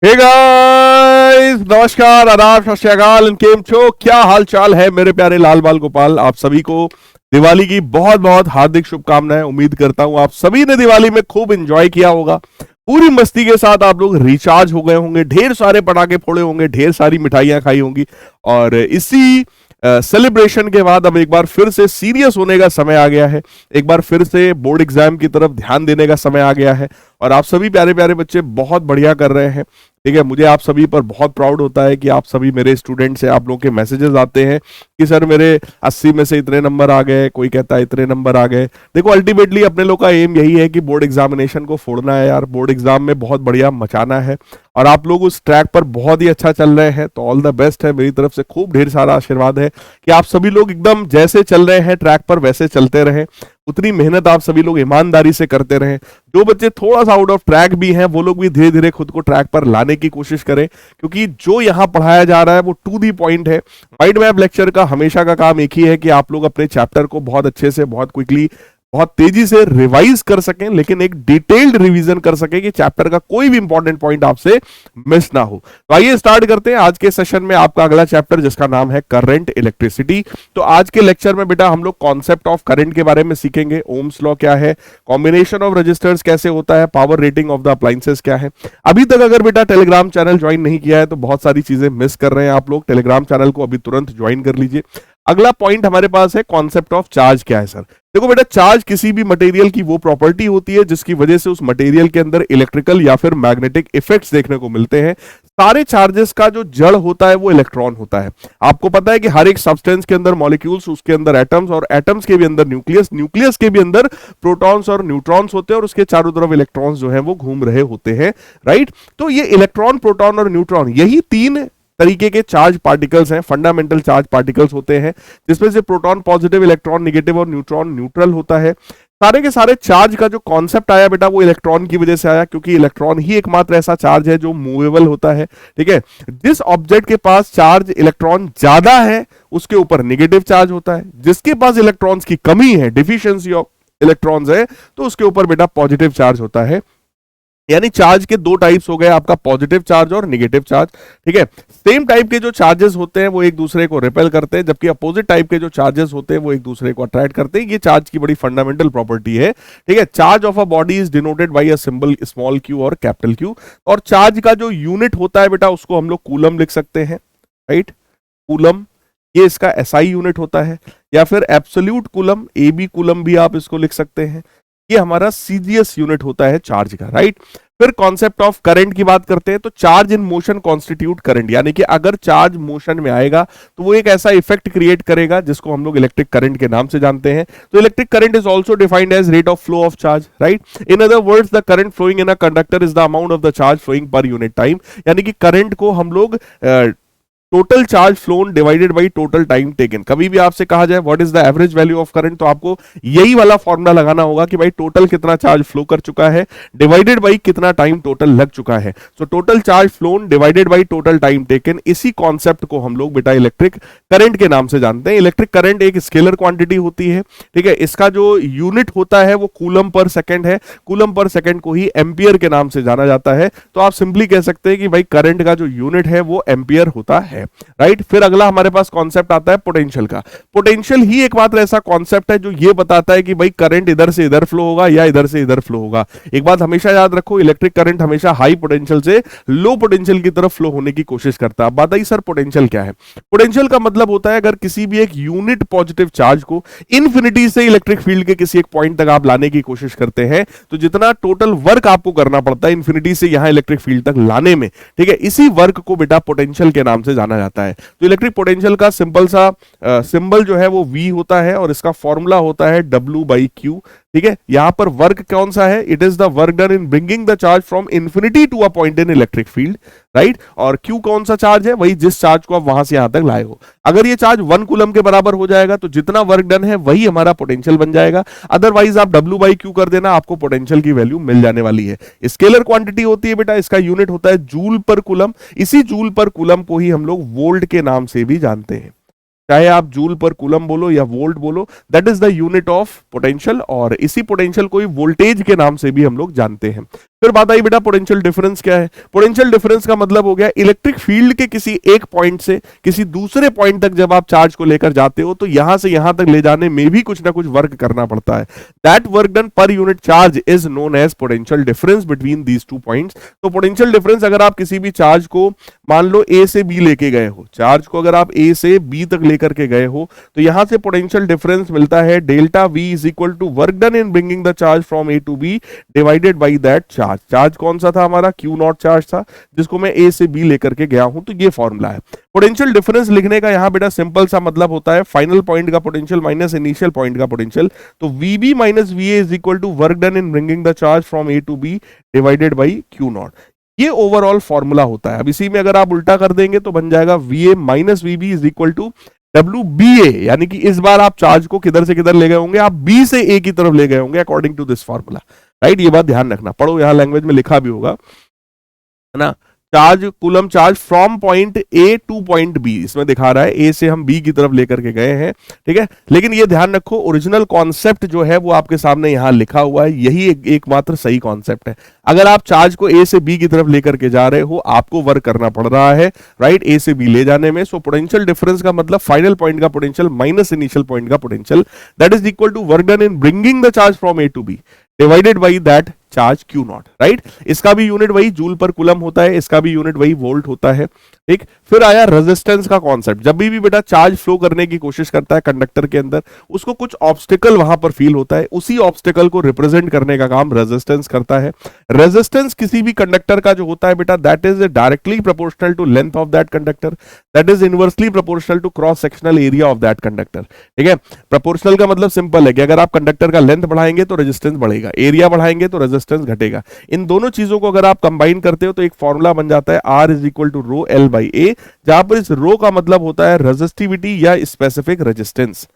Hey guys, नमस्कार, आदाब, सत श्री अकाल, केम छो, क्या हाल चाल है मेरे प्यारे लाल बाल गोपाल। आप सभी को दिवाली की बहुत बहुत हार्दिक शुभकामनाएं। उम्मीद करता हूं आप सभी ने दिवाली में खूब एंजॉय किया होगा, पूरी मस्ती के साथ आप लोग रिचार्ज हो गए होंगे, ढेर सारे पटाखे फोड़े होंगे, ढेर सारी मिठाइयां खाई होंगी। और इसी सेलिब्रेशन के बाद अब एक बार फिर से सीरियस होने का समय आ गया है, एक बार फिर से बोर्ड एग्जाम की तरफ ध्यान देने का समय आ गया है। और आप सभी प्यारे प्यारे बच्चे बहुत बढ़िया कर रहे हैं, ठीक है। मुझे आप सभी पर बहुत प्राउड होता है कि आप सभी मेरे स्टूडेंट्स हैं। आप लोगों के मैसेजेस आते हैं कि सर मेरे 80 में से इतने नंबर आ गए, कोई कहता है इतने नंबर आ गए। देखो, अल्टीमेटली अपने लोग का एम यही है कि बोर्ड एग्जामिनेशन को फोड़ना है यार, बोर्ड एग्जाम में बहुत बढ़िया मचाना है। और आप लोग उस ट्रैक पर बहुत ही अच्छा चल रहे हैं, तो ऑल द बेस्ट है मेरी तरफ से। खूब ढेर सारा आशीर्वाद है कि आप सभी लोग एकदम जैसे चल रहे हैं ट्रैक पर वैसे चलते रहें। उतनी मेहनत आप सभी लोग ईमानदारी से करते रहें। जो बच्चे थोड़ा सा आउट ऑफ ट्रैक भी हैं वो लोग भी धीरे धीरे खुद को ट्रैक पर लाने की कोशिश करें, क्योंकि जो यहाँ पढ़ाया जा रहा है वो टू दी पॉइंट है। माइंड मैप लेक्चर का हमेशा का काम एक ही है कि आप लोग अपने चैप्टर को बहुत अच्छे से, बहुत क्विकली, बहुत तेजी से रिवाइज कर सकें, लेकिन एक डिटेल्ड रिवीजन कर सकें कि चैप्टर का कोई भी इंपॉर्टेंट पॉइंट आपसे मिस ना हो। तो आइए स्टार्ट करते हैं आज के सेशन में आपका अगला चैप्टर, जिसका नाम है करंट इलेक्ट्रिसिटी। तो आज के लेक्चर में बेटा हम लोग कॉन्सेप्ट ऑफ करंट के बारे में सीखेंगे। ओम्स लॉ क्या है, कॉम्बिनेशन ऑफ रजिस्टर्स कैसे होता है, power rating of the appliances क्या है। अभी तक अगर बेटा टेलीग्राम चैनल ज्वाइन नहीं किया है तो बहुत सारी चीजें मिस कर रहे हैं आप लोग। टेलीग्राम चैनल को अभी तुरंत ज्वाइन कर लीजिए। अगला पॉइंट हमारे पास है कॉन्सेप्ट ऑफ चार्ज क्या है सर। देखो बेटा, चार्ज किसी भी मटेरियल की वो प्रॉपर्टी होती है जिसकी वजह से उस मटेरियल के अंदर इलेक्ट्रिकल या फिर मैग्नेटिक इफेक्ट्स देखने को मिलते हैं। सारे चार्जेस का जो जड़ होता है वो इलेक्ट्रॉन होता है। आपको पता है कि हर एक सब्सटेंस के अंदर मॉलिक्यूल्स, उसके अंदर एटम्स, और एटम्स के भी अंदर न्यूक्लियस, न्यूक्लियस के भी अंदर प्रोटॉन्स और न्यूट्रॉन्स होते हैं, और उसके चारों तरफ इलेक्ट्रॉन्स जो है वो घूम रहे होते हैं, राइट। तो ये इलेक्ट्रॉन, प्रोटॉन और न्यूट्रॉन, यही तीन तरीके के चार्ज पार्टिकल्स हैं, फंडामेंटल चार्ज पार्टिकल्स होते हैं, जिसमें से प्रोटॉन पॉजिटिव, इलेक्ट्रॉन नेगेटिव और न्यूट्रॉन न्यूट्रल होता है। सारे के सारे चार्ज का जो कॉन्सेप्ट आया बेटा वो इलेक्ट्रॉन की वजह से आया, क्योंकि इलेक्ट्रॉन ही एकमात्र ऐसा चार्ज है जो मूवेबल होता है, ठीक है। जिस ऑब्जेक्ट के पास चार्ज इलेक्ट्रॉन ज्यादा है उसके ऊपर नेगेटिव चार्ज होता है, जिसके पास इलेक्ट्रॉन्स की कमी है, डिफिशियंसी ऑफ इलेक्ट्रॉन्स है, तो उसके ऊपर बेटा पॉजिटिव चार्ज होता है। यानी चार्ज के दो टाइप्स हो गए आपका, पॉजिटिव चार्ज और नेगेटिव चार्ज, ठीक है। सेम टाइप के जो चार्जेस होते हैं वो एक दूसरे को रिपेल करते हैं, जबकि अपोजिट टाइप के जो चार्जेस होते हैं वो एक दूसरे को अट्रैक्ट करते हैं। ये चार्ज की बड़ी फंडामेंटल प्रॉपर्टी है, ठीक है। Charge of a body is denoted by a symbol small Q और कैपिटल क्यू। और चार्ज का जो यूनिट होता है बेटा उसको हम लोग कूलम लिख सकते हैं, राइट। कूलम, ये इसका एसआई यूनिट होता है, या फिर एब्सोल्यूट कूलम, एबी कूलम भी आप इसको लिख सकते हैं। ये हमारा सीजीएस यूनिट होता है चार्ज का, राइट। फिर कॉन्सेप्ट ऑफ करंट की बात करते हैं, तो charge in motion constitute current, यानी कि अगर चार्ज मोशन में आएगा तो वो एक ऐसा इफेक्ट क्रिएट करेगा जिसको हम लोग इलेक्ट्रिक करंट के नाम से जानते हैं। तो electric current is also defined as rate of flow of charge, right. In other words, the current flowing in a conductor is the amount of the charge flowing per unit time. यानी कि current को हम लोग total charge flown divided by total time taken. कभी भी आपसे कहा जाए what is the average value of current, तो आपको यही वाला फॉर्मूला लगाना होगा कि भाई टोटल कितना चार्ज फ्लो कर चुका है डिवाइडेड बाई कितना टाइम टोटल लग चुका है। So total charge flown divided by total time taken, इसी कॉन्सेप्ट को हम लोग बेटा इलेक्ट्रिक करंट के नाम से जानते हैं। इलेक्ट्रिक करंट एक स्केलर क्वांटिटी होती है, ठीक है। इसका जो यूनिट होता है वो कूलम पर सेकंड है। कूलम पर सेकंड को ही एम्पियर के नाम से जाना जाता है। तो आप सिंपली कह सकते हैं कि भाई करंट का जो यूनिट है वो एम्पियर होता है, राइट। फिर अगला हमारे पास कॉन्सेप्ट आता है पोटेंशियल का। पोटेंशियल ही एकमात्र ऐसा कॉन्सेप्ट है जो ये बताता है कि भाई करंट इधर से इधर फ्लो होगा या इधर से इधर फ्लो होगा। एक बात हमेशा याद रखो, इलेक्ट्रिक करंट हमेशा हाई पोटेंशियल से लो पोटेंशियल की तरफ फ्लो होने की कोशिश करता है। बात आई सर पोटेंशियल क्या है। पोटेंशियल का मतलब होता है अगर किसी भी एक यूनिट पॉजिटिव चार्ज को इन्फिनिटी से इलेक्ट्रिक फील्ड के किसी एक पॉइंट तक आप लाने की कोशिश करते हैं, तो जितना टोटल वर्क आपको करना पड़ता है इन्फिनिटी से यहां इलेक्ट्रिक फील्ड तक लाने में, ठीक है, इसी वर्क को बेटा पोटेंशियल के नाम से जाना जाता है। तो इलेक्ट्रिक पोटेंशियल का सिंपल सा सिंबल जो है वो V होता है, और इसका फॉर्मूला होता है W/Q, ठीक है। यहां पर वर्क कौन सा है, it is the work done in bringing the charge from infinity to a point in electric field, right. और Q कौन सा चार्ज है, वही जिस चार्ज को आप वहां से यहां तक लाए हो। अगर ये चार्ज 1 कूलम के बराबर हो जाएगा तो जितना वर्क डन है वही हमारा पोटेंशियल बन जाएगा। अदरवाइज आप W/Q कर देना, आपको पोटेंशियल की वैल्यू मिल जाने वाली है। स्केलर क्वांटिटी होती है बेटा, इसका यूनिट होता है जूल पर कूलम। इसी जूल पर कूलम को ही हम लोग वोल्ट के नाम से भी जानते हैं। चाहे आप जूल पर कूलम बोलो या वोल्ट बोलो, that is the unit of potential. और इसी पोटेंशियल को ही वोल्टेज के नाम से भी हम लोग जानते हैं। फिर बात आई बेटा पोटेंशियल डिफरेंस क्या है। पोटेंशियल डिफरेंस का मतलब हो गया इलेक्ट्रिक फील्ड के किसी एक पॉइंट से किसी दूसरे पॉइंट तक जब आप चार्ज को लेकर जाते हो तो यहां से यहां तक ले जाने में भी कुछ ना कुछ वर्क करना पड़ता है। That work done per unit charge is known as potential difference between these two points. तो पोटेंशियल डिफरेंस अगर आप किसी भी चार्ज को मान लो ए से बी लेके गए हो, चार्ज को अगर आप ए से बी तक लेकर के गए हो तो यहां से पोटेंशियल डिफरेंस मिलता है delta V is equal to work done in bringing the charge from A to B divided by that charge. Charge कौन सा था हमारा, क्यू नॉट चार्ज था जिसको मैं ए से बी लेकर के गया हूं। तो ये फॉर्मूला है पोटेंशियल डिफरेंस लिखने का। यहां बेटा सिंपल सा मतलब होता है फाइनल पॉइंट का पोटेंशियल माइनस इनिशियल पॉइंट का पोटेंशियल। तो V B minus V A is equal to work done in bringing the charge from A to B divided by Q naught. ये ओवरऑल फॉर्मूला होता है। अब इसी में अगर आप उल्टा कर देंगे तो बन जाएगा VA minus VB is equal to W B A, यानी कि इस बार आप चार्ज को किधर से किधर ले गए होंगे, आप बी से ए की तरफ ले गए होंगे according to this formula. Right, ये बात ध्यान रखना, पढ़ो यहां लैंग्वेज में लिखा भी होगा, है ना। Charge coulomb charge from point A to point B, इसमें दिखा रहा है ए से हम बी की तरफ लेकर के गए हैं, ठीक है। लेकिन ये ध्यान रखो ओरिजिनल कॉन्सेप्ट जो है वो आपके सामने यहां लिखा हुआ है, यही एकमात्र सही कॉन्सेप्ट है। अगर आप चार्ज को ए से बी की तरफ लेकर के जा रहे हो, आपको वर्क करना पड़ रहा है, राइट, ए से बी ले जाने में। सो पोटेंशियल डिफरेंस का मतलब फाइनल पॉइंट का पोटेंशियल माइनस इनिशियल पॉइंट का potential, that is equal to work done in bringing the charge from A to B divided by that charge Q naught. Right, इसका भी unit वही joule पर coulomb होता है, इसका भी यूनिट वही वोल्ट होता है, ठीक। फिर आया रेजिस्टेंस का कॉन्सेप्ट। जब भी बेटा चार्ज फ्लो करने की कोशिश करता है कंडक्टर के अंदर, उसको कुछ ऑब्स्टिकल वहां पर फील होता है, उसी ऑब्स्टिकल को रिप्रेजेंट करने का काम रेजिस्टेंस करता है। रेजिस्टेंस किसी भी कंडक्टर का जो होता है बेटा, that is directly proportional to length of that conductor, that is inversely proportional to cross sectional area of that conductor, ठीक है। प्रोपोर्शनल का मतलब सिंपल है कि अगर आप कंडक्टर का लेंथ बढ़ाएंगे तो रेजिस्टेंस बढ़ेगा, एरिया बढ़ाएंगे तो रेजिस्टेंस घटेगा। इन दोनों चीजों को अगर आप कंबाइन करते हो तो एक फॉर्मूला बन जाता है R is equal to rho L by A, जहां पर इस रो का मतलब होता है रेजिस्टिविटी या स्पेसिफिक रेजिस्टेंस।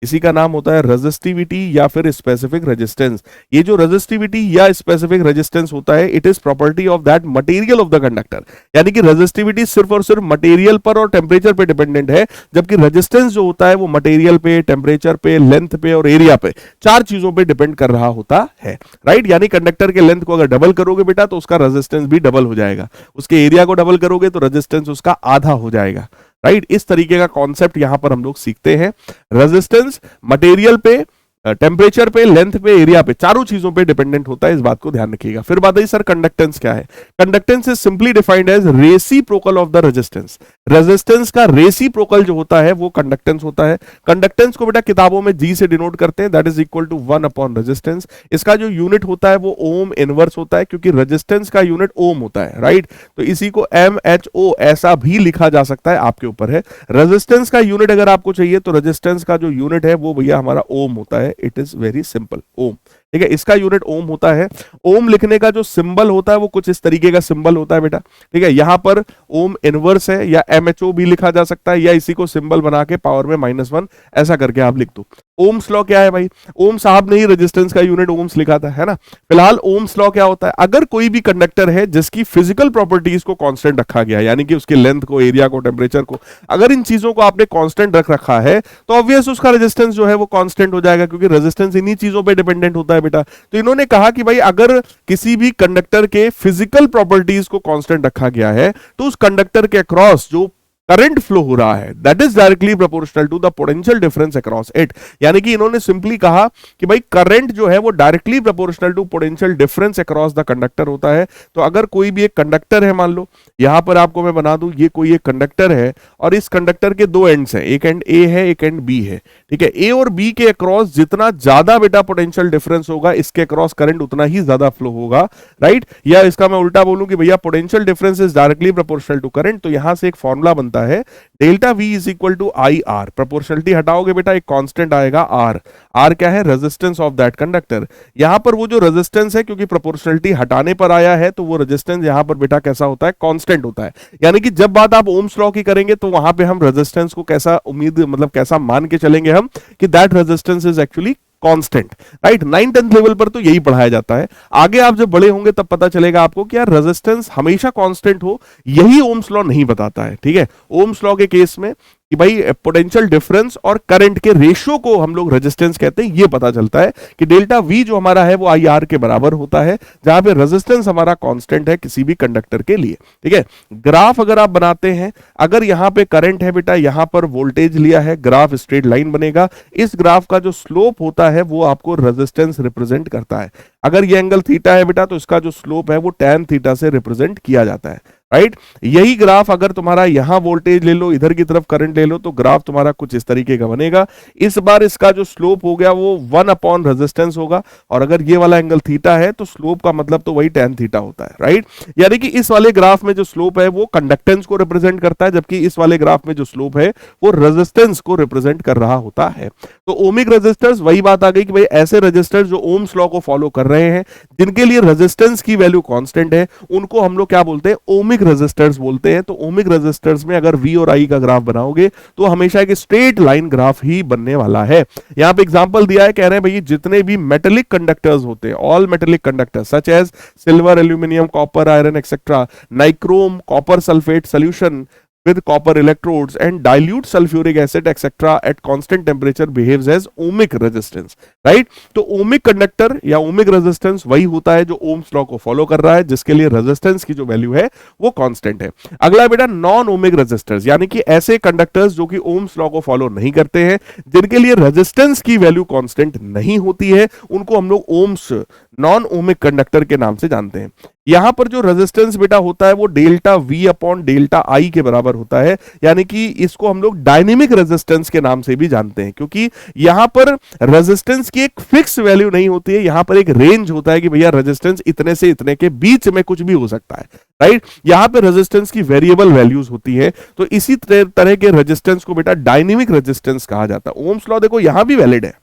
इसी का नाम होता है रेजिस्टिविटी या फिर स्पेसिफिक रेजिस्टेंस। ये जो रेजिस्टिविटी या स्पेसिफिक रेजिस्टेंस होता है, it is property of that material of the conductor. यानी कि रेजिस्टिविटी सिर्फ और सिर्फ मटेरियल पर और टेम्परेचर पे डिपेंडेंट है, जबकि रेजिस्टेंस जो होता है वो मटेरियल पे, टेम्परेचर पे, लेंथ पे और एरिया पे, चार चीजों पे डिपेंड कर रहा होता है। राइट, यानी कंडक्टर के लेंथ को अगर डबल करोगे बेटा तो उसका रेजिस्टेंस भी डबल हो जाएगा, उसके एरिया को डबल करोगे तो रेजिस्टेंस उसका आधा हो जाएगा। राइट, इस तरीके का कॉन्सेप्ट यहां पर हम लोग सीखते हैं। रेजिस्टेंस मटेरियल पे, टेम्परेचर पे, लेंथ पे, एरिया पे, चारों चीजों पे डिपेंडेंट होता है, इस बात को ध्यान रखिएगा। फिर बात आई सर कंडक्टेंस क्या है। Conductance is simply defined as reciprocal of the resistance. Resistance का रेसिप्रोकल जो होता है वो कंडक्टेंस होता है। कंडक्टेंस को बेटा किताबों में जी से डिनोट करते हैं, that is equal to 1 upon resistance. इसका जो यूनिट होता है वो ओम इनवर्स होता है, क्योंकि रेजिस्टेंस का यूनिट ओम होता है। राइट, तो इसी को MHO ऐसा भी लिखा जा सकता है, आपके ऊपर है। रेजिस्टेंस का यूनिट अगर आपको चाहिए तो रेजिस्टेंस का जो यूनिट है वो भैया हमारा ओम होता है, इट इज वेरी सिंपल, ओम, ठीक है। इसका यूनिट ओम होता है। ओम लिखने का जो सिंबल होता है वो कुछ इस तरीके का सिंबल होता है बेटा, ठीक है। यहां पर ओम इनवर्स है या MHO भी लिखा जा सकता है, या इसी को सिंबल बना के पावर में -1 ऐसा करके आप लिख दो। ओम्स लॉ क्या है भाई, ओम साहब ने ही रेजिस्टेंस का यूनिट ओम्स लिखा था, है ना। फिलहाल ओम्स लॉ क्या होता है, अगर कोई भी कंडक्टर है जिसकी फिजिकल प्रॉपर्टीज को कांस्टेंट रखा गया है, यानी कि उसकी लेंथ को, एरिया को, टेम्परेचर को, अगर इन चीजों को आपने कांस्टेंट रख रखा है तो ऑब्वियस उसका रेजिस्टेंस जो है वो कांस्टेंट हो जाएगा, क्योंकि रेजिस्टेंस इन्हीं चीजों पे डिपेंडेंट होता है बेटा। तो इन्होंने कहा कि भाई अगर किसी भी कंडक्टर के फिजिकल प्रॉपर्टीज को कांस्टेंट रखा गया है तो उस कंडक्टर के अक्रॉस जो करंट फ्लो हो रहा है that is directly proportional to the potential difference across it. यानी कि इन्होंने सिंपली कहा कि भाई करंट जो है वो directly proportional to potential difference across the conductor होता है। तो अगर कोई भी एक कंडक्टर है, मान लो यहां पर आपको मैं बना दूं, ये कोई एक कंडक्टर है और इस कंडक्टर के दो एंड्स हैं, एक एंड ए है, एक एंड बी है, ठीक है। ए और बी के अक्रॉस जितना ज्यादा बेटा पोटेंशियल डिफरेंस होगा, इसके अक्रॉस करंट उतना ही ज्यादा फ्लो होगा। राइट, या इसका मैं उल्टा बोलूं कि भैया potential difference is directly proportional to current, तो यहां से एक फॉर्मूला बनता है delta V is equal to I R. Proportionality हटाओगे बेटा एक कांस्टेंट आएगा R। R क्या है, रेजिस्टेंस ऑफ दैट कंडक्टर। यहां पर वो जो रेजिस्टेंस है, क्योंकि प्रोपोर्शनलिटी हटाने पर आया है तो वो रेजिस्टेंस यहां पर बेटा कैसा होता है, कांस्टेंट होता है। यानी कि जब बात आप ओम्स लॉ की करेंगे तो वहां पे हम रेजिस्टेंस को कैसा मतलब कैसा मान के चलेंगे हम कि that resistance is actually constant. Right, 9th-10th level पर तो यही पढ़ाया जाता है। आगे आप जब बड़े होंगे तब पता चलेगा आपको कि यार रेजिस्टेंस हमेशा कांस्टेंट हो, यही ओम्स लॉ नहीं बताता है, ठीक है। ओम्स लॉ के केस में कि भाई पोटेंशियल डिफरेंस और करंट के रेशियो को हम लोग रेजिस्टेंस कहते हैं। ये पता चलता है कि डेल्टा वी जो हमारा है वो आई आर के बराबर होता है, जहां पे रेजिस्टेंस हमारा कांस्टेंट है किसी भी कंडक्टर के लिए। ठीक है, ग्राफ अगर आप बनाते हैं, अगर यहां पे करंट है बेटा, यहां पर वोल्टेज लिया है, ग्राफ स्ट्रेट लाइन बनेगा। इस ग्राफ का जो स्लोप होता है वो आपको रेजिस्टेंस रिप्रेजेंट करता है। अगर ये एंगल थीटा है बेटा, तो इसका जो स्लोप है वो टैन थीटा से रिप्रेजेंट किया जाता है, राइट। यही ग्राफ अगर तुम्हारा यहां वोल्टेज ले लो, इधर की तरफ करंट ले लो, तो ग्राफ तुम्हारा कुछ इस तरीके का बनेगा। इस बार इसका जो स्लोप हो गया वो 1 अपॉन रेजिस्टेंस होगा, और अगर ये वाला एंगल थीटा है तो स्लोप का मतलब तो वही टैन थीटा होता है, राइट। यानी कि इस वाले ग्राफ में जो स्लोप है वो कंडक्टेंस को रिप्रेजेंट करता है, जबकि इस वाले ग्राफ में जो स्लोप है वो रेजिस्टेंस को रिप्रेजेंट कर रहा होता है। तो ओमिक रेजिस्टर्स, वही बात आ गई कि भाई ऐसे रेजिस्टर्स जो ओम्स लॉ को फॉलो कर रहे हैं, जिनके लिए रेजिस्टेंस की वैल्यू कांस्टेंट है, उनको हम लोग क्या बोलते हैं, ओमिक रेजिस्टर्स बोलते हैं। तो ओमिक रेजिस्टर्स में अगर वी और आई का ग्राफ बनाओगे तो हमेशा एक स्ट्रेट लाइन ग्राफ ही बनने वाला है। यहां पे एग्जांपल दिया है, कह रहे हैं भाई जितने भी मेटेलिक कंडक्टर्स होते हैं, all metallic conductors such as silver, aluminium, copper, iron etcetera, nichrome, copper sulphate solution with copper electrodes and dilute sulfuric acid etc at constant temperature behaves as ohmic resistance, right। तो ohmic conductor या ohmic resistance वही होता है जो Ohm's law को follow कर रहा है, जिसके लिए रेजिस्टेंस की जो वैल्यू है वो कांस्टेंट है। अगला बेटा नॉन ओमिक रेजिस्टर्स, यानी कि ऐसे कंडक्टर्स जो कि ओम्स लॉ को फॉलो नहीं करते हैं, जिनके लिए रेजिस्टेंस की वैल्यू कांस्टेंट नहीं होती है, उनको हम लोग ओम्स नॉन ओमिक कंडक्टर के नाम से जानते हैं। यहां पर जो रेजिस्टेंस बेटा होता है वो डेल्टा वी अपॉन डेल्टा आई के बराबर होता है, यानी कि इसको हम लोग डायनेमिक रेजिस्टेंस के नाम से भी जानते हैं, क्योंकि यहां पर रेजिस्टेंस की एक फिक्स वैल्यू नहीं होती है, यहां पर एक रेंज होता है कि भैया रेजिस्टेंस इतने से इतने के बीच में कुछ भी हो सकता है, राइट। यहां पे रेजिस्टेंस की वेरिएबल वैल्यूज होती है, तो इसी तरह के रेजिस्टेंस को बेटा डायनेमिक रेजिस्टेंस कहा जाता है। ओम्स लॉ देखो यहां भी वैलिड है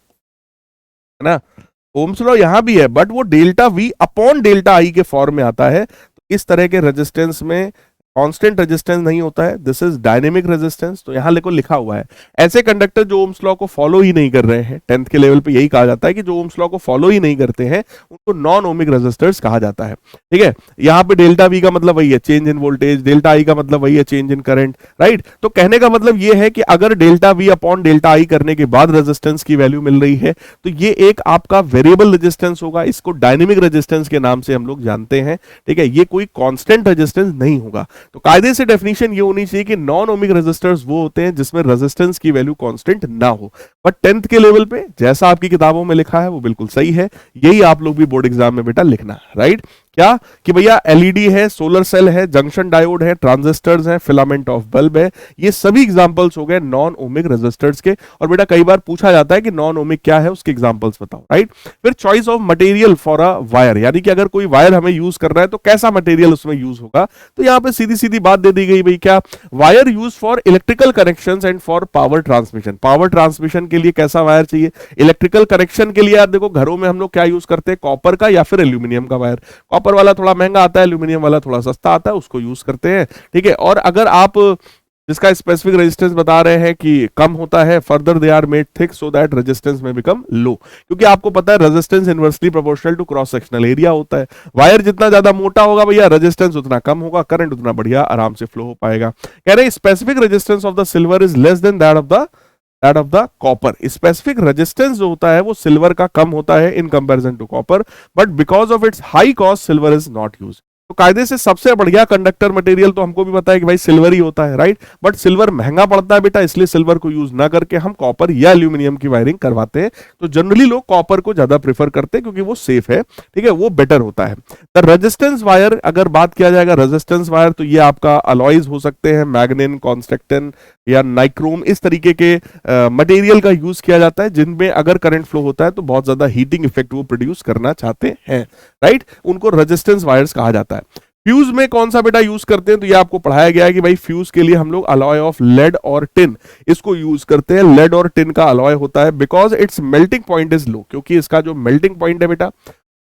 ना, ओम्स लॉ यहां भी है, बट वो डेल्टा वी अपॉन डेल्टा आई के फॉर्म में आता है। तो इस तरह के रेजिस्टेंस में कांस्टेंट रेजिस्टेंस नहीं होता है, दिस इज डायनेमिक रेजिस्टेंस। तो यहां देखो लिखा हुआ है, ऐसे कंडक्टर जो ओम्स लॉ को फॉलो ही नहीं कर रहे हैं, 10th के लेवल पे यही कहा जाता है कि जो ओम्स लॉ को फॉलो ही नहीं करते हैं उनको नॉन ओमिक रेजिस्टर्स कहा जाता है। ठीक है, यहां पे डेल्टा वी का मतलब वही है चेंज इन वोल्टेज, डेल्टा आई का मतलब वही है चेंज इन करंट, राइट। तो कहने का मतलब ये है कि अगर डेल्टा वी अपॉन डेल्टा आई करने के बाद रेजिस्टेंस की वैल्यू मिल रही है तो ये एक आपका वेरिएबल रेजिस्टेंस होगा, इसको डायनेमिक रेजिस्टेंस के नाम से हम लोग जानते हैं। ठीक है, ये कोई कांस्टेंट रेजिस्टेंस नहीं होगा। तो कायदे से डेफिनेशन ये होनी चाहिए कि नॉन ओमिक रेजिस्टर्स वो होते हैं जिसमें रेजिस्टेंस की वैल्यू कांस्टेंट ना हो। बट 10th के लेवल पे जैसा आपकी किताबों में लिखा है वो बिल्कुल सही है, यही आप लोग भी बोर्ड एग्जाम में बेटा लिखना, राइट। क्या कि भैया एलईडी है, सोलर सेल है, जंक्शन डायोड है, ट्रांजिस्टर्स है, फिलामेंट ऑफ बल्ब है, ये सभी एग्जांपल्स हो गए नॉन ओमिक रेजिस्टर्स के। और बेटा कई बार पूछा जाता है कि नॉन ओमिक क्या है, उसके एग्जांपल्स बताओ, राइट। फिर choice of material for a wire, यानी कि अगर कोई वायर हमें यूज कर रहा है तो कैसा मटेरियल उसमें यूज होगा। तो यहाँ पे सीधी सीधी बात दे दी गई भाई, क्या wire use for electrical connections and for power transmission. Power transmission के लिए कैसा वायर चाहिए, इलेक्ट्रिकल कनेक्शन के लिए यार देखो घरों में हम लोग क्या यूज करते हैं, कॉपर का या फिर एल्यूमिनियम का वायर। कॉपर वाला थोड़ा महंगा आता है, एल्यूमिनियम वाला थोड़ा सस्ता आता है, उसको यूज करते हैं। ठीक है, और अगर आप जिसका स्पेसिफिक रेजिस्टेंस बता रहे हैं कि कम होता है, further they are made thick so that resistance में बिकम लो, क्योंकि आपको पता है resistance inversely proportional to cross sectional area होता है। वायर जितना ज्यादा मोटा होगा भैया रेजिस्टेंस उतना कम होगा, करंट उतना बढ़िया आराम से फ्लो हो पाएगा। कह रहे हैं specific resistance of the silver is less than that of the copper. Specific resistance जो होता है वो सिल्वर का कम होता है in comparison to copper, but because of its high cost silver is not used. तो कायदे से सबसे बढ़िया कंडक्टर मटेरियल तो हमको भी पता है कि भाई सिल्वर ही होता है, राइट। बट सिल्वर महंगा पड़ता है बेटा, इसलिए सिल्वर को यूज ना करके हम कॉपर या एल्यूमिनियम की वायरिंग करवाते हैं। तो जनरली लोग कॉपर को ज्यादा प्रेफर करते हैं क्योंकि वो सेफ है, ठीक है, वो बेटर होता है। द रेजिस्टेंस वायर, अगर बात किया जाएगा रेजिस्टेंस वायर, तो ये आपका अलॉयज हो सकते हैं, मैग्नीन, कॉन्स्टेक्टन या नाइक्रोम, इस तरीके के मटेरियल का यूज किया जाता है जिनमें अगर करंट फ्लो होता है तो बहुत ज्यादा हीटिंग इफेक्ट वो प्रोड्यूस करना चाहते हैं, राइट। उनको रेजिस्टेंस वायर्स कहा जाता है। फ्यूज में कौन सा बेटा यूज करते हैं, तो ये आपको पढ़ाया गया है कि भाई फ्यूज के लिए हम लोग अलॉय ऑफ लेड और टिन इसको यूज करते हैं। लेड और टिन का अलॉय होता है because it's melting point is low, क्योंकि इसका जो मेल्टिंग पॉइंट है बेटा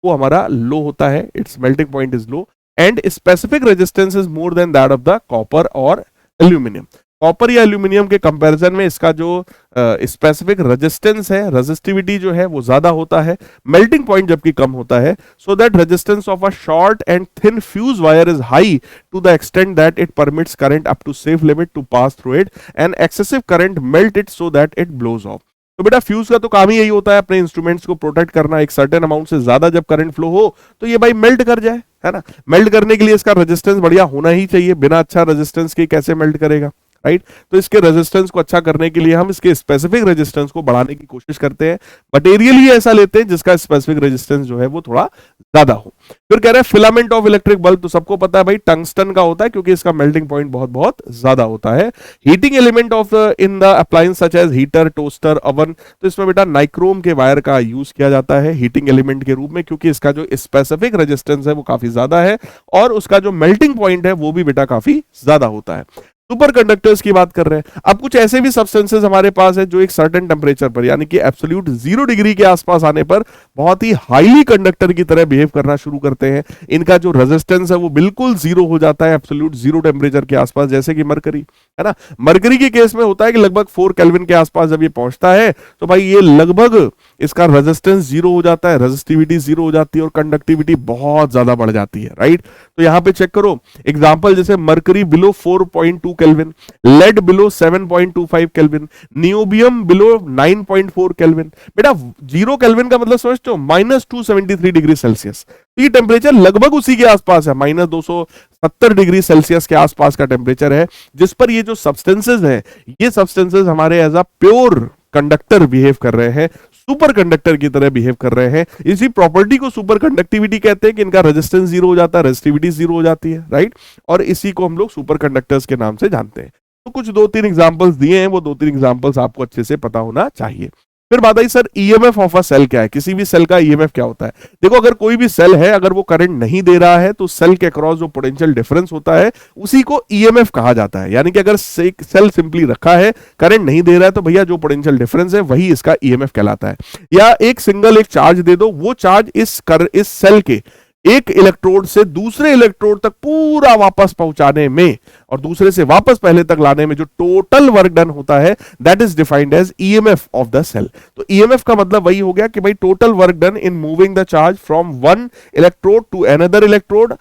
वो हमारा लो होता है, it's melting point is low and specific resistance is more than that of the copper और एल्यूमिनियम। कॉपर या एल्यूमिनियम के कंपैरिजन में इसका जो स्पेसिफिक रेजिस्टेंस है, रेजिस्टिविटी जो है वो ज्यादा होता है, मेल्टिंग पॉइंट जबकि कम होता है, so that resistance of a short and thin fuse wire is high to the extent that it permits current up to safe limit to pass through it and excessive current melt it so that it blows off. तो बेटा fuse का तो काम ही यही होता है अपने instruments को प्रोटेक्ट करना, एक सर्टेन अमाउंट से ज्यादा जब करंट फ्लो हो तो ये भाई मेल्ट कर जाए, है ना। मेल्ट करने के लिए इसका रेजिस्टेंस बढ़िया होना ही चाहिए, बिना अच्छा रेजिस्टेंस के कैसे मेल्ट करेगा, राइट। तो इसके रेजिस्टेंस को अच्छा करने के लिए हम इसके स्पेसिफिक रेजिस्टेंस को बढ़ाने की कोशिश करते हैं, मटेरियली ऐसा लेते हैं जिसका स्पेसिफिक रेजिस्टेंस जो है वो थोड़ा ज्यादा हो। फिर कह रहे हैं फिलामेंट ऑफ इलेक्ट्रिक बल्ब, तो सबको पता है भाई टंगस्टन का होता है क्योंकि इसका मेल्टिंग पॉइंट बहुत बहुत ज्यादा होता है। Heating element of in the appliance such as heater, toaster, oven, तो इसमें बेटा नाइक्रोम के वायर का यूज किया जाता है हीटिंग एलिमेंट के रूप में, क्योंकि इसका जो स्पेसिफिक रेजिस्टेंस है वो काफी ज्यादा है और उसका जो मेल्टिंग पॉइंट है वो भी बेटा काफी ज्यादा होता है। सुपर कंडक्टर्स की बात कर रहे हैं। अब कुछ ऐसे भी सब्सटेंसेस हमारे पास है जो एक सर्टेन टेम्परेचर पर यानी कि एब्सोल्यूट 0 डिग्री के आसपास आने पर बहुत ही हाईली कंडक्टर की तरह बिहेव करना शुरू करते हैं। इनका जो रेजिस्टेंस है वो बिल्कुल 0 हो जाता है एब्सोल्यूट 0 टेम्परेचर के आसपास, जैसे कि मरकरी, है ना। मरकरी के केस में होता है कि लगभग 4 केल्विन के आसपास जब ये पहुंचता है तो भाई ये लगभग इसका रेजिस्टेंस 0 हो जाता है, रेजिस्टिविटी 0 हो जाती है और कंडक्टिविटी बहुत ज्यादा बढ़ जाती है, राइट। तो यहां पे चेक करो एग्जांपल, जैसे mercury below 4.2 kelvin, lead below 7.25 kelvin, niobium below 9.4 kelvin. बेटा 0 केल्विन का मतलब समझते हो -273 डिग्री सेल्सियस। ये टेम्परेचर लगभग उसी के आसपास है, -270 डिग्री सेल्सियस के आसपास का टेम्परेचर है जिस पर ये जो सब्सटेंसेस है ये सब्सटेंसेस हमारे as a pure conductor behave कर रहे हैं, सुपर कंडक्टर की तरह बिहेव कर रहे हैं। इसी प्रॉपर्टी को सुपर कंडक्टिविटी कहते हैं कि इनका रेजिस्टेंस 0 हो जाता है, रेजिस्टिविटी 0 हो जाती है, राइट। और इसी को हम लोग सुपर कंडक्टर्स के नाम से जानते हैं। तो कुछ 2-3 एग्जांपल्स दिए हैं, वो 2-3 एग्जांपल्स आपको अच्छे से पता होना चाहिए। फिर बात आई sir EMF of a cell क्या है, किसी भी सेल का ईएमएफ क्या होता है। देखो अगर कोई भी सेल है अगर वो करंट नहीं दे रहा है तो सेल के अक्रॉस जो पोटेंशियल डिफरेंस होता है उसी को ईएमएफ कहा जाता है। यानी कि अगर सेल सिंपली रखा है करंट नहीं दे रहा है तो भैया जो पोटेंशियल डिफरेंस है वही इसका ईएमएफ कहलाता है। या एक सिंगल एक चार्ज दे दो, वो चार्ज इस सेल के एक इलेक्ट्रोड से दूसरे इलेक्ट्रोड तक पूरा वापस पहुंचाने में और दूसरे से वापस पहले तक लाने में जो टोटल वर्क डन होता है that is defined as EMF of the cell. तो ईएमएफ का मतलब वही हो गया कि भाई total work done in moving the charge from one electrode to another electrode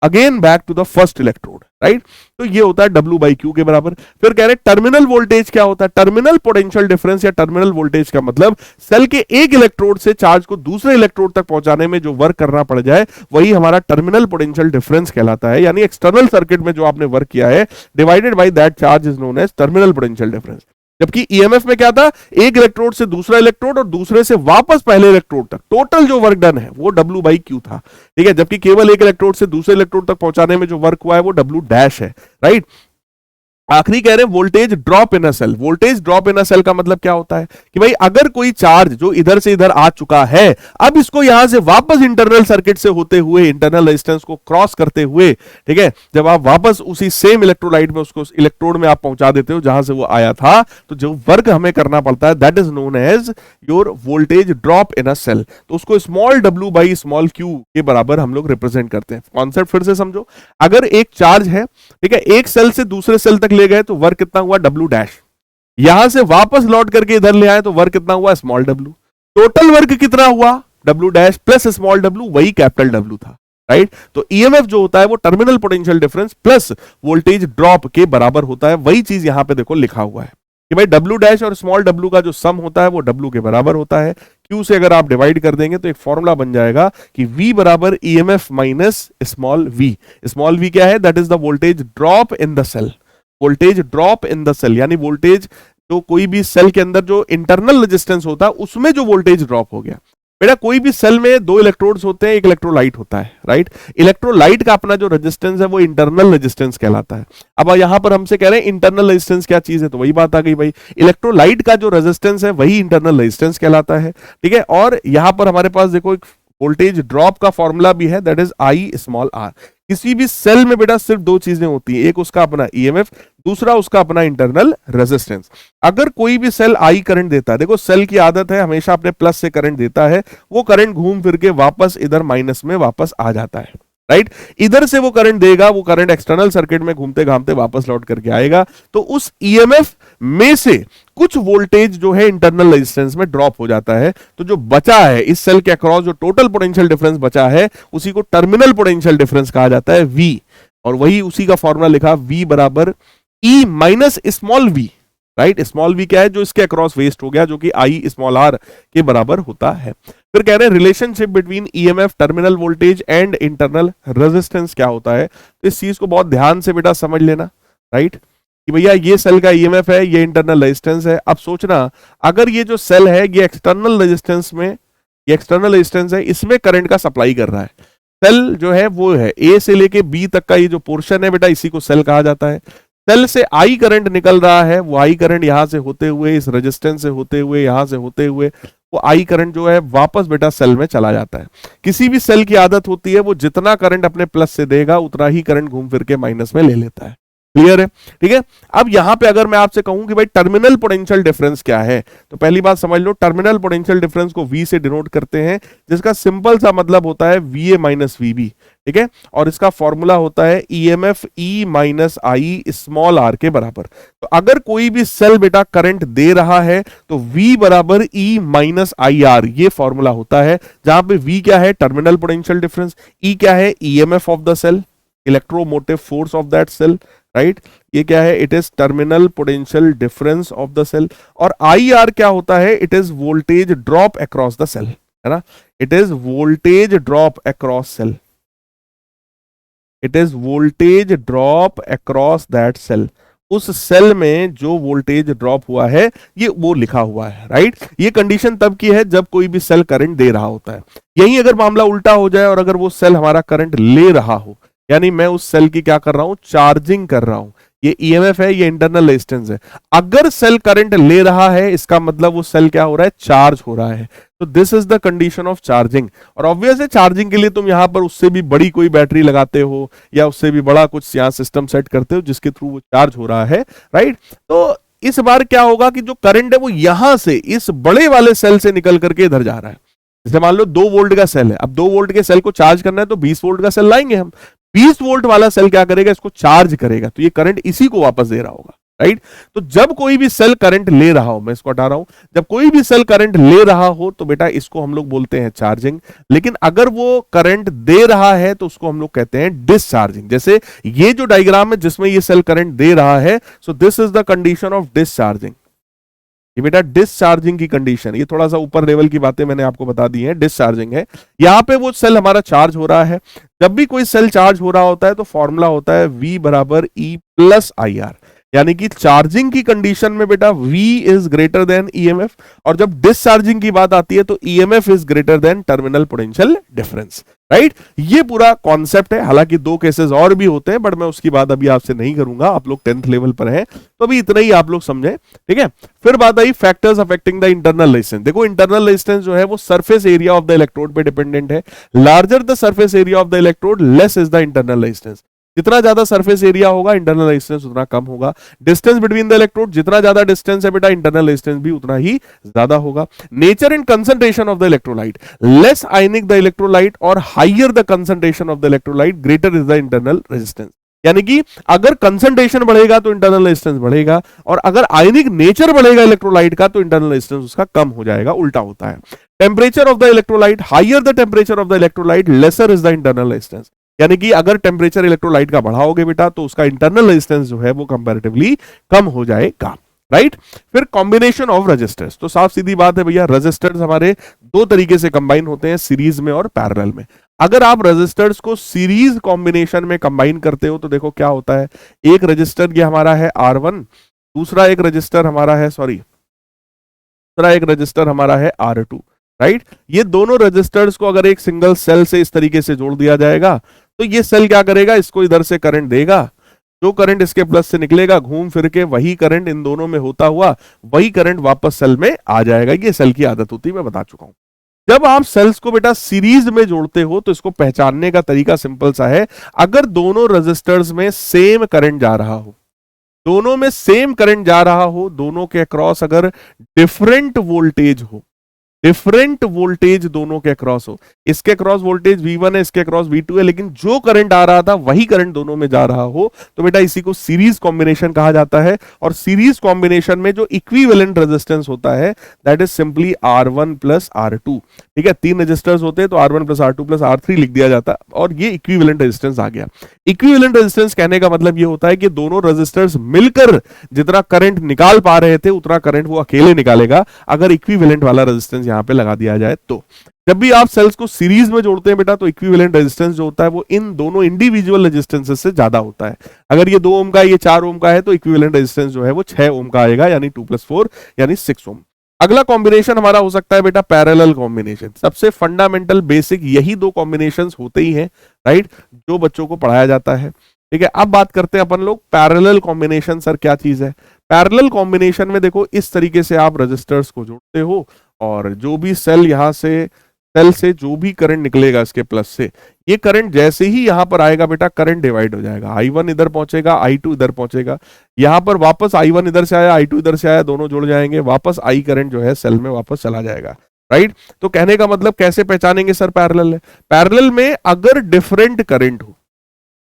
again back to the first electrode, right. तो ये होता है W/Q के बराबर। फिर कह रहे टर्मिनल वोल्टेज क्या होता है, टर्मिनल पोटेंशियल डिफरेंस या टर्मिनल वोल्टेज का मतलब सेल के एक इलेक्ट्रोड से चार्ज को दूसरे इलेक्ट्रोड तक पहुंचाने में जो वर्क करना पड़ जाए वही हमारा टर्मिनल पोटेंशियल डिफरेंस कहलाता है। यानी एक्सटर्नल सर्किट में जो आपने वर्क किया है divided by that charge is known as terminal potential difference. जबकि ईएमएफ में क्या था, एक इलेक्ट्रोड से दूसरा इलेक्ट्रोड और दूसरे से वापस पहले इलेक्ट्रोड तक टोटल जो वर्क डन है वो W/Q था, ठीक है। जबकि केवल एक इलेक्ट्रोड से दूसरे इलेक्ट्रोड तक पहुंचाने में जो वर्क हुआ है वो W' है, राइट। आखिरी कह रहे हैं voltage drop in a cell. Voltage drop in a cell का मतलब क्या होता है कि भाई अगर कोई चार्ज जो इधर से इधर आ चुका है अब इसको यहां से वापस इंटरनल सर्किट से होते हुए इंटरनल रेजिस्टेंस को क्रॉस करते हुए, ठीक है, जब आप वापस उसी सेम इलेक्ट्रोलाइट में उसको इलेक्ट्रोड में आप पहुंचा देते हो जहां से वो आया था, तो जो वर्क हमें करना पड़ता है that is known as your voltage drop in a cell. तो उसको स्मॉल W/Q के बराबर हम लोग रिप्रेजेंट करते हैं। कॉन्सेप्ट फिर से समझो, अगर एक चार्ज है, ठीक है, एक सेल से दूसरे सेल तक ले गए तो वर्क कितना हुआ W', यहां से वापस लौट करके इधर ले आए तो वर्क कितना हुआ स्मॉल w। टोटल वर्क कितना हुआ W' प्लस स्मॉल w, वही कैपिटल W था, राइट। तो ईएमएफ जो होता है वो terminal potential difference plus voltage drop के बराबर होता है। वही चीज यहां पे देखो लिखा हुआ है कि भाई W' और स्मॉल w का जो सम होता है वो W के बराबर होता है। Q से अगर आप डिवाइड कर देंगे तो एक फॉर्मूला बन जाएगा कि V बराबर EMF माइनस स्मॉल v। स्मॉल v क्या है, that is the voltage drop in the cell. Voltage drop in the cell यानी वोल्टेज जो कोई भी सेल के अंदर जो इंटरनल रेजिस्टेंस होता है उसमें जो वोल्टेज ड्रॉप हो गया। बेटा कोई भी सेल में 2 इलेक्ट्रोड्स होते हैं, एक इलेक्ट्रोलाइट होता है, राइट। इलेक्ट्रोलाइट का अपना जो रेजिस्टेंस है वो इंटरनल रेजिस्टेंस कहलाता है। अब यहां पर हमसे कह रहे हैं इंटरनल रेजिस्टेंस क्या चीज है, तो वही बात आ गई भाई, इलेक्ट्रोलाइट का जो रेजिस्टेंस है वही इंटरनल रेजिस्टेंस कहलाता है, ठीक है। और यहां पर हमारे पास देखो एक वोल्टेज ड्रॉप का फॉर्मूला भी है दैट इज I(r). किसी भी सेल में बेटा सिर्फ 2 चीजें होती हैं, एक उसका अपना ईएमएफ, दूसरा उसका अपना इंटरनल रेजिस्टेंस। अगर कोई भी सेल I करंट देता है, देखो सेल की आदत है हमेशा अपने प्लस से करंट देता है, वो करंट घूम फिर के वापस इधर माइनस में वापस आ जाता है, राइट। इधर से वो करंट देगा, वो करंट एक्सटर्नल सर्किट में घूमते घामते वापस लौट करके आएगा, तो उस ईएमएफ में से कुछ वोल्टेज जो है इंटरनल रेजिस्टेंस में ड्रॉप हो जाता है। तो जो बचा है इस सेल के अक्रॉस, जो टोटल पोटेंशियल डिफरेंस बचा है, उसी को टर्मिनल पोटेंशियल डिफरेंस कहा जाता है, वी। और वही उसी का फॉर्मूला लिखा, वी बराबर E minus small V, right. Small V क्या है, जो इसके अक्रॉस वेस्ट हो गया, जो कि आई स्मॉल आर के बराबर होता है। फिर कह रहे हैं relationship between EMF, terminal voltage and internal resistance क्या होता है। तो इस चीज को बहुत ध्यान से बेटा समझ लेना, राइट, कि भैया ये सेल का ईएमएफ है, ये इंटरनल रेजिस्टेंस है। अब सोचना, अगर ये जो सेल है ये एक्सटर्नल रेजिस्टेंस में, ये एक्सटर्नल रेजिस्टेंस है, इसमें करंट का सप्लाई कर रहा है। सेल जो है वो है ए से लेके बी तक का ये जो पोर्शन है बेटा, इसी को सेल कहा जाता है। सेल से आई करंट निकल रहा है, वो आई करंट यहां से होते हुए, इस रेजिस्टेंस से होते हुए, यहां से होते हुए, वो आई करंट जो है वापस बेटा सेल में चला जाता है। किसी भी सेल की आदत होती है, वो जितना करंट अपने प्लस से देगा उतना ही करंट घूम फिर के माइनस में ले लेता है। क्लियर है, ठीक है। अब यहां पे अगर मैं आपसे कहूं कि भाई टर्मिनल पोटेंशियल डिफरेंस क्या है, तो पहली बात समझ लो, टर्मिनल पोटेंशियल डिफरेंस को वी से डिनोट करते हैं, जिसका सिंपल सा मतलब होता है वीए माइनस वीबी, ठीक है। और इसका फॉर्मूला होता है EMF E minus I small R के बराबर। तो अगर कोई भी सेल बेटा करंट दे रहा है तो V बराबर ई माइनस आई आर, ये फॉर्मूला होता है, जहां पे V क्या है, टर्मिनल पोटेंशियल डिफरेंस, E क्या है, EMF of the cell, electromotive force of that cell, right. ये क्या है, it is terminal potential difference of the cell. और आई आर क्या होता है, it is voltage drop across the cell, है ना, it is voltage drop across cell, it is voltage drop across that cell. उस सेल में जो voltage drop हुआ है ये वो लिखा हुआ है, राइट। ये कंडीशन तब की है जब कोई भी सेल करंट दे रहा होता है। यही अगर मामला उल्टा हो जाए और अगर वो सेल हमारा करंट ले रहा हो, यानी मैं उस सेल की क्या कर रहा हूं, चार्जिंग कर रहा हूं, ये ईएमएफ है, ये इंटरनल रेजिस्टेंस है। अगर सेल करंट ले रहा है, इसका मतलब वो सेल क्या हो रहा है, चार्ज हो रहा है। तो this is the condition of charging. और ऑब्वियस है, चार्जिंग के लिए तुम यहां पर उससे भी बड़ी कोई बैटरी लगाते हो या उससे भी बड़ा कुछ यहां सिस्टम सेट करते हो जिसके थ्रू वो चार्ज हो रहा है, राइट। तो इस बार क्या होगा कि जो करंट है वो यहां से इस बड़े वाले सेल से निकल करके इधर जा रहा है। जैसे मान लो 2 वोल्ट का सेल है, अब 2 वोल्ट के सेल को चार्ज करना है तो 20 वोल्ट का सेल लाएंगे हम। 20 वोल्ट वाला सेल क्या करेगा, इसको चार्ज करेगा, तो ये करंट इसी को वापस दे रहा होगा, राइट। तो जब कोई भी सेल करंट ले रहा हो, मैं इसको हटा रहा हूं, जब कोई भी सेल करंट ले रहा हो तो बेटा इसको हम लोग बोलते हैं चार्जिंग। लेकिन अगर वो करंट दे रहा है तो उसको हम लोग कहते हैं डिस्चार्जिंग। जैसे ये जो डायग्राम है जिसमें ये सेल करंट दे रहा है, so this is the condition of discharging. ये बेटा डिस्चार्जिंग की कंडीशन, ये थोड़ा सा ऊपर लेवल की बातें मैंने आपको बता दी हैं, डिस्चार्जिंग है। यहां पे वो सेल हमारा चार्ज हो रहा है। जब भी कोई सेल चार्ज हो रहा होता है तो फॉर्मूला होता है V बराबर E प्लस आई आर, यानी कि चार्जिंग की कंडीशन में बेटा V is greater than EMF, और जब डिस्चार्जिंग की बात आती है तो EMF is greater than terminal potential difference, right. ये पूरा कॉन्सेप्ट है। हालांकि 2 केसेस और भी होते हैं, बट मैं उसकी बात अभी आपसे नहीं करूंगा, आप लोग 10th लेवल पर हैं, तो अभी इतना ही आप लोग समझे, ठीक है। फिर बात आई factors affecting the internal resistance. देखो इंटरनल रेजिस्टेंस जो है वो surface area of the electrode पे डिपेंडेंट है। Larger the surface area of the electrode, less is the internal resistance. जितना ज्यादा सरफेस एरिया होगा इंटरनल रेजिस्टेंस उतना कम होगा। डिस्टेंस बिटवीन द इलेक्ट्रोड, जितना ज्यादा डिस्टेंस है बेटा इंटरनल रेजिस्टेंस भी उतना ही ज्यादा होगा। Nature and concentration of the electrolyte, less ionic the electrolyte और higher the concentration of the electrolyte, greater is the internal resistance. यानी कि अगर कंसंट्रेशन बढ़ेगा तो इंटरनल रेजिस्टेंस बढ़ेगा, और अगर आयनिक नेचर बढ़ेगा इलेक्ट्रोलाइट का तो इंटरनल रेजिस्टेंस उसका कम हो जाएगा, उल्टा होता है। Temperature of the electrolyte, higher the temperature of the electrolyte, lesser is the internal resistance. यानी कि अगर टेम्परेचर इलेक्ट्रोलाइट का बढ़ाओगे बेटा तो उसका इंटरनल रेजिस्टेंस जो है वो कंपैरेटिवली कम हो जाएगा, राइट। फिर कॉम्बिनेशन ऑफ रेजिस्टर्स, तो साफ सीधी बात है भैया, रेजिस्टर्स हमारे 2 तरीके से कंबाइन होते हैं, सीरीज में और पैरेलल में। अगर आप रेजिस्टर्स को सीरीज कॉम्बिनेशन में कंबाइन करते हो तो देखो क्या होता है, एक रजिस्टर ये हमारा है R1, दूसरा एक रजिस्टर हमारा है R2, राइट। ये दोनों रजिस्टर्स को अगर एक सिंगल सेल से इस तरीके से जोड़ दिया जाएगा तो ये सेल क्या करेगा, इसको इधर से करंट देगा, जो करंट इसके प्लस से निकलेगा घूम फिर के वही करंट इन दोनों में होता हुआ वही करंट वापस सेल में आ जाएगा। ये सेल की आदत होती है, मैं बता चुका हूं। जब आप सेल्स को बेटा सीरीज में जोड़ते हो तो इसको पहचानने का तरीका सिंपल सा है, अगर दोनों रजिस्टर्स में सेम करंट जा रहा हो, दोनों के अक्रॉस अगर डिफरेंट वोल्टेज हो, डिफरेंट वोल्टेज दोनों के अक्रॉस हो, इसके अक्रॉस वोल्टेज V1 है, इसके अक्रॉस V2 है, लेकिन जो करंट आ रहा था वही करंट दोनों में जा रहा हो, तो बेटा इसी को सीरीज कॉम्बिनेशन कहा जाता है। और सीरीज कॉम्बिनेशन में जो इक्विवेलेंट रेजिस्टेंस होता है that is simply R1 plus R2। ठीक है, 3 रेजिस्टर्स होते हैं तो R1 plus R2 plus R3 लिख दिया जाता और ये इक्विवेलेंट रेजिस्टेंस आ गया। इक्विवेलेंट रेजिस्टेंस कहने का मतलब ये होता है कि दोनों रेजिस्टर्स मिलकर जितना करंट निकाल पा रहे थे उतना करंट वो अकेले निकालेगा अगर इक्विवेलेंट वाला रेजिस्टेंस यहां पे लगा दिया जाए तो। जब भी आप सेल्स को सीरीज में जोड़ते हैं बेटा तो इक्विवेलेंट रेजिस्टेंस जो होता है वो इन दोनों इंडिविजुअल रेजिस्टेंसेस से ज्यादा होता है। अगर ये 2 ओम का है, ये 4 ओम का है, तो इक्विवेलेंट रेजिस्टेंस जो है वो 6 ओम का आएगा, यानी 2 + 4 यानी 6 ओम। अगला कॉम्बिनेशन हमारा हो सकता है बेटा पैरेलल कॉम्बिनेशन। सबसे फंडामेंटल बेसिक यही 2 कॉम्बिनेशंस होते ही हैं, राइट, जो बच्चों को पढ़ाया जाता है। ठीक है, अब बात करते हैं अपन लोग पैरेलल कॉम्बिनेशन। सर क्या चीज है पैरेलल कॉम्बिनेशन में? देखो इस तरीके से आप रजिस्टर्स को जोड़ते हो और जो भी सेल यहां से सेल से जो भी करंट निकलेगा इसके प्लस से, ये करंट जैसे ही यहां पर आएगा बेटा करंट डिवाइड हो जाएगा। I1 इधर पहुंचेगा, I2 इधर पहुंचेगा, यहां पर वापस I1 इधर से आया, I2 इधर से आया, दोनों जुड़ जाएंगे, वापस I करंट जो है सेल में वापस चला जाएगा, राइट। तो कहने का मतलब कैसे पहचानेंगे सर पैरेलल है? पैरेलल में अगर डिफरेंट करंट हो,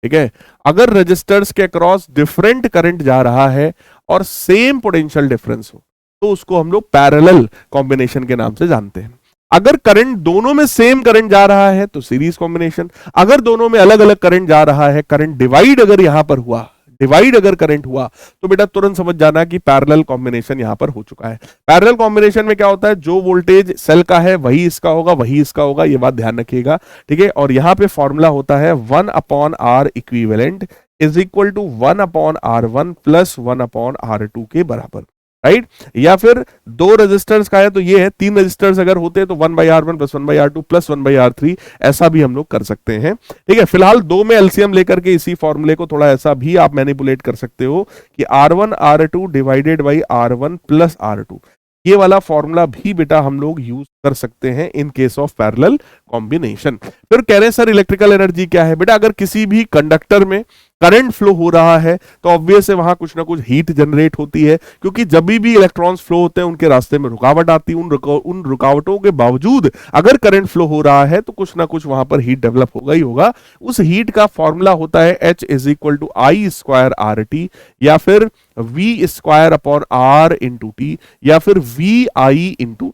ठीक है, अगर रजिस्टर्स के अक्रॉस डिफरेंट करंट जा रहा है और सेम पोटेंशियल डिफरेंस हो तो उसको हम लोग पैरेलल कॉम्बिनेशन के नाम से जानते हैं। अगर करंट दोनों में सेम करंट जा रहा है तो सीरीज कॉम्बिनेशन, अगर दोनों में अलग अलग करंट जा रहा है, करंट डिवाइड अगर यहां पर हुआ, डिवाइड अगर करंट हुआ, तो बेटा तुरंत समझ जाना कि पैरेलल कॉम्बिनेशन यहां पर हो चुका है। पैरेलल कॉम्बिनेशन में क्या होता है, जो वोल्टेज सेल का है वही इसका होगा, वही इसका होगा, ये बात ध्यान रखिएगा, ठीक है। और यहां पे फॉर्मूला होता है 1/R equivalent is equal to 1/R1 plus 1/R2 के बराबर, राइट। या फिर 2 रेजिस्टर्स का है तो ये है, 3 रेजिस्टर्स अगर होते हैं तो 1/R1 plus 1/R2 plus 1/R3, ऐसा भी हम लोग कर सकते हैं, ठीक है। फिलहाल 2 में एलसीएम लेकर के इसी फॉर्मूले को थोड़ा ऐसा भी आप मैनिपुलेट कर सकते हो कि R1 R2 divided by R1 plus R2, ये वाला फॉर्मूला भी बेटा हम लोग यूज कर सकते हैं in case of parallel combination. फिर कह रहे हैं सर इलेक्ट्रिकल एनर्जी क्या है? बेटा अगर किसी भी कंडक्टर में करंट फ्लो हो रहा है तो ऑब्वियस है वहां कुछ ना कुछ हीट जनरेट होती है, क्योंकि जब भी इलेक्ट्रॉन्स फ्लो होते हैं उनके रास्ते में रुकावट आती है, उन रुकावटों के बावजूद अगर करंट फ्लो हो रहा है तो कुछ ना कुछ वहां पर हीट डेवलप होगा ही होगा। उस हीट का फॉर्मूला होता है H is equal to I²RT या फिर V²/R इंटू टी या फिर VI इंटू।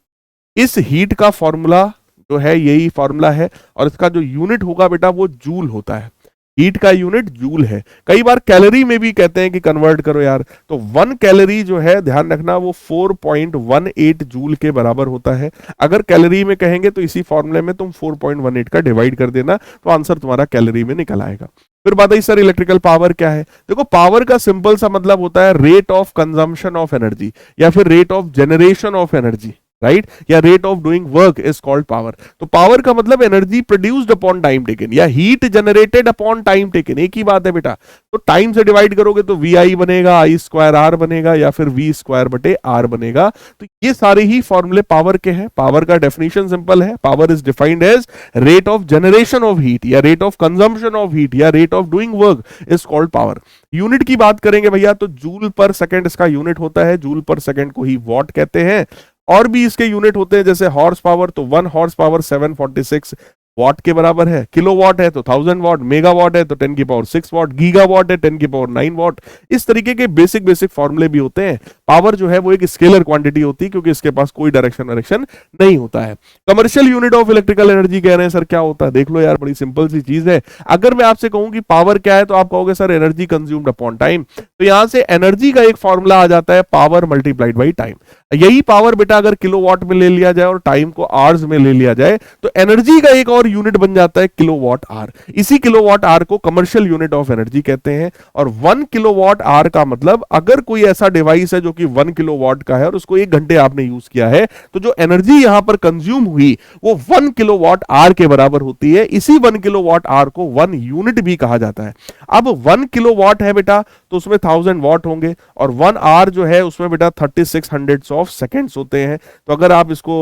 इस हीट का फॉर्मूला जो है यही फॉर्मूला है और इसका जो यूनिट होगा बेटा वो जूल होता है। हीट का यूनिट जूल है। कई बार कैलोरी में भी कहते हैं कि कन्वर्ट करो यार, तो 1 कैलोरी जो है ध्यान रखना वो 4.18 जूल के बराबर होता है। अगर कैलोरी में कहेंगे तो इसी फॉर्मूले में तुम 4.18 का डिवाइड कर देना तो आंसर तुम्हारा कैलोरी में निकल आएगा। फिर बात आई सर इलेक्ट्रिकल पावर क्या है? देखो पावर का सिंपल सा मतलब होता है rate of consumption of energy या फिर rate of generation of energy, right, या rate of doing work is called power. तो पावर का मतलब energy produced upon time taken या heat generated upon time taken, एक ही बात है बेटा। तो टाइम से डिवाइड करोगे तो VI बनेगा, I²R बनेगा या फिर V²/R बनेगा। तो ये सारे ही फॉर्मूले पावर के हैं। पावर का डेफिनेशन सिंपल है, power is defined as rate of generation of heat या rate of consumption of heat या rate of doing work is called power. Unit की बात करेंगे भैया तो जूल पर सेकंड इसका यूनिट होता है, जूल पर सेकंड को ही वॉट कहते हैं। और भी इसके यूनिट होते हैं जैसे हॉर्स पावर, तो 1 हॉर्स पावर 746 वॉट के बराबर है, किलोवाट है तो 1000 वॉट, मेगावाट है तो 10⁶ वॉट, गीगावाट है 10⁹ वॉट। इस तरीके के बेसिक फॉर्मूले भी होते हैं। पावर जो है वो एक स्केलर क्वांटिटी होती है क्योंकि इसके पास कोई डायरेक्शन नहीं होता है। Commercial unit of electrical energy कह रहे हैं सर क्या होता है? देख लो यार बड़ी सिंपल सी चीज है। अगर मैं आपसे कहूं कि पावर क्या है तो आप कहोगे sir energy consumed upon time. तो यहां से एनर्जी का एक फॉर्मूला आ जाता है पावर मल्टीप्लाइड बाई टाइम। यही पावर बेटा अगर किलोवाट में ले लिया जाए और टाइम को आवर्स में ले लिया जाए तो एनर्जी का एक और यूनिट बन जाता है किलोवाट आवर। इसी किलोवाट आवर को कमर्शियल यूनिट ऑफ एनर्जी कहते हैं। और 1 किलोवाट आवर का मतलब अगर कोई ऐसा डिवाइस है जो कि 1 किलोवाट का है और उसको 1 घंटे आपने यूज किया है तो जो एनर्जी यहां पर कंज्यूम हुई वो 1 किलोवाट आवर के बराबर होती है। इसी 1 किलोवाट आवर को 1 यूनिट भी कहा जाता है। अब 1 किलोवाट है बेटा तो उसमें 1000 वॉट होंगे और 1 आवर जो है उसमें बेटा 3600 ऑफ सेकेंड्स होते हैं। तो अगर आप इसको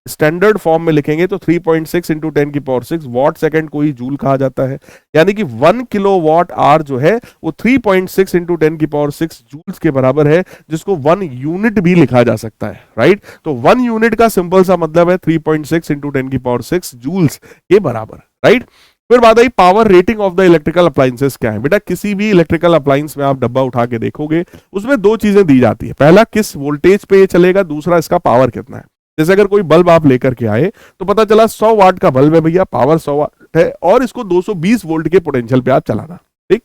स्टैंडर्ड फॉर्म में लिखेंगे तो 3.6 इंटू 10⁶ वॉट सेकंड को ही जूल कहा जाता है, यानी कि 1 किलोवाट आवर जो है वो 3.6 इंटू 10⁶ जूल्स के बराबर है, जिसको 1 यूनिट भी लिखा जा सकता है, राइट। तो 1 यूनिट का सिंपल सा मतलब है 3.6 इंटू 10⁶ जूल्स के बराबर, राइट। फिर बात आई power rating of the electrical appliances क्या है। बेटा किसी भी इलेक्ट्रिकल अप्लायंस में आप डब्बा उठा के देखोगे उसमें दो चीजें दी जाती है, पहला किस वोल्टेज पे ये चलेगा, दूसरा इसका पावर कितना है। जैसे अगर कोई बल्ब आप लेकर के आए तो पता चला 100 वाट का बल्ब है भैया, पावर 100 वाट है और इसको 220 वोल्ट के पोटेंशियल पे आप चलाना, ठीक।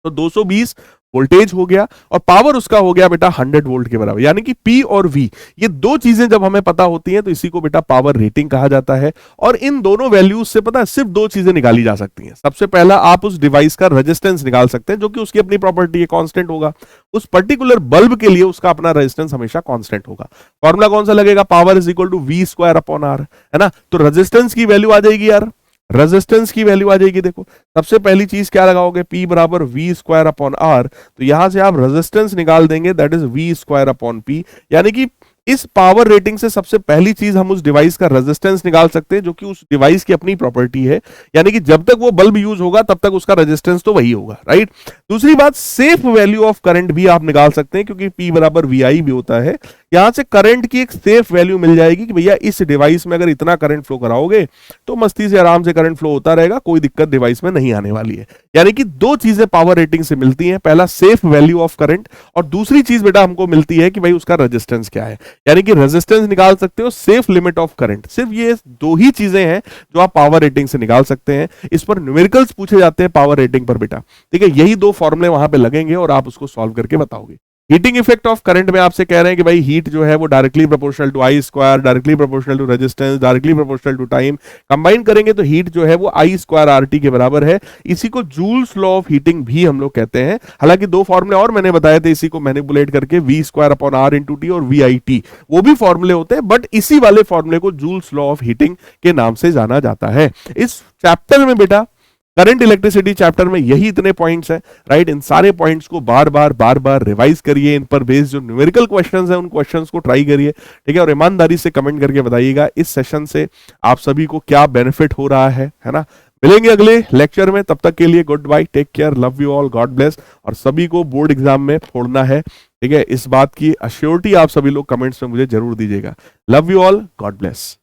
तो 220 वोल्टेज हो गया और पावर उसका हो गया बेटा 100 वोल्ट के बराबर, यानी कि P और V ये दो चीजें जब हमें पता होती हैं तो इसी को बेटा पावर रेटिंग कहा जाता है। और इन दोनों वैल्यूज से पता है सिर्फ दो चीजें निकाली जा सकती हैं। सबसे पहला आप उस डिवाइस का रेजिस्टेंस निकाल सकते हैं जो कि उसकी अपनी प्रॉपर्टी है, कांस्टेंट होगा। उस पर्टिकुलर बल्ब के लिए उसका अपना रेजिस्टेंस हमेशा कांस्टेंट होगा। फॉर्मूला कौन सा लगेगा, power is equal to V²/R, है ना। तो रेजिस्टेंस की वैल्यू आ जाएगी यार, रेजिस्टेंस की वैल्यू आ जाएगी। देखो सबसे पहली चीज क्या लगाओगे, P बराबर V²/R, तो यहां से आप रेजिस्टेंस निकाल देंगे, दैट इज V²/P, यानी कि इस पावर रेटिंग से सबसे पहली चीज हम उस डिवाइस का रेजिस्टेंस निकाल सकते हैं जो कि उस डिवाइस की अपनी प्रॉपर्टी है, यानी कि जब तक वो बल्ब यूज होगा तब तक उसका रेजिस्टेंस तो वही होगा, राइट। दूसरी बात सेफ वैल्यू ऑफ करंट भी आप निकाल सकते हैं क्योंकि P बराबर VI भी होता है। यहां से करंट की एक सेफ वैल्यू मिल जाएगी कि भैया इस डिवाइस में अगर इतना करंट फ्लो कराओगे तो मस्ती से आराम से करंट फ्लो होता रहेगा, कोई दिक्कत डिवाइस में नहीं आने वाली है। यानी कि दो चीजें पावर रेटिंग से मिलती हैं, पहला सेफ वैल्यू ऑफ करंट और दूसरी चीज बेटा हमको मिलती है कि भाई उसका रेजिस्टेंस क्या है, यानी कि रेजिस्टेंस निकाल सकते हो, सेफ लिमिट ऑफ करंट। सिर्फ ये दो ही चीजें हैं जो आप पावर रेटिंग से निकाल सकते हैं। इस पर न्यूमेरिकल्स पूछे जाते हैं पावर रेटिंग पर बेटा, ठीक है। यही दो फॉर्मूले वहां पे लगेंगे और आप उसको सॉल्व करके बताओगे। हीटिंग इफेक्ट ऑफ करंट में आपसे कह रहे हैं कि भाई हीट जो है वो directly proportional to I², directly proportional to resistance, directly proportional to time, combine करेंगे तो हीट जो है वो I²RT के बराबर है। इसी को जूल्स लॉ ऑफ हीटिंग भी हम लोग कहते हैं। हालांकि दो फॉर्मूले और मैंने बताए थे इसी को मैनिपुलेट करके, V²/R×T और VIT, वो भी फॉर्मूले होते हैं, बट इसी वाले फॉर्मूले को जूल्स लॉ ऑफ हीटिंग के नाम से जाना जाता है। इस चैप्टर में बेटा करंट इलेक्ट्रिसिटी चैप्टर में यही इतने पॉइंट्स हैं, राइट। इन सारे पॉइंट्स को बार बार रिवाइज करिए, इन पर बेस्ड जो न्यूमेरिकल क्वेश्चंस हैं उन क्वेश्चंस को ट्राई करिए, ठीक है। और ईमानदारी से कमेंट करके बताइएगा इस सेशन से आप सभी को क्या बेनिफिट हो रहा है ना। मिलेंगे अगले लेक्चर में, तब तक के लिए goodbye, take care, love you all, God bless. और सभी को बोर्ड एग्जाम में फोड़ना है, ठीक है, इस बात की अश्योरिटी आप सभी लोग कमेंट्स में मुझे जरूर दीजिएगा। Love you all, God bless.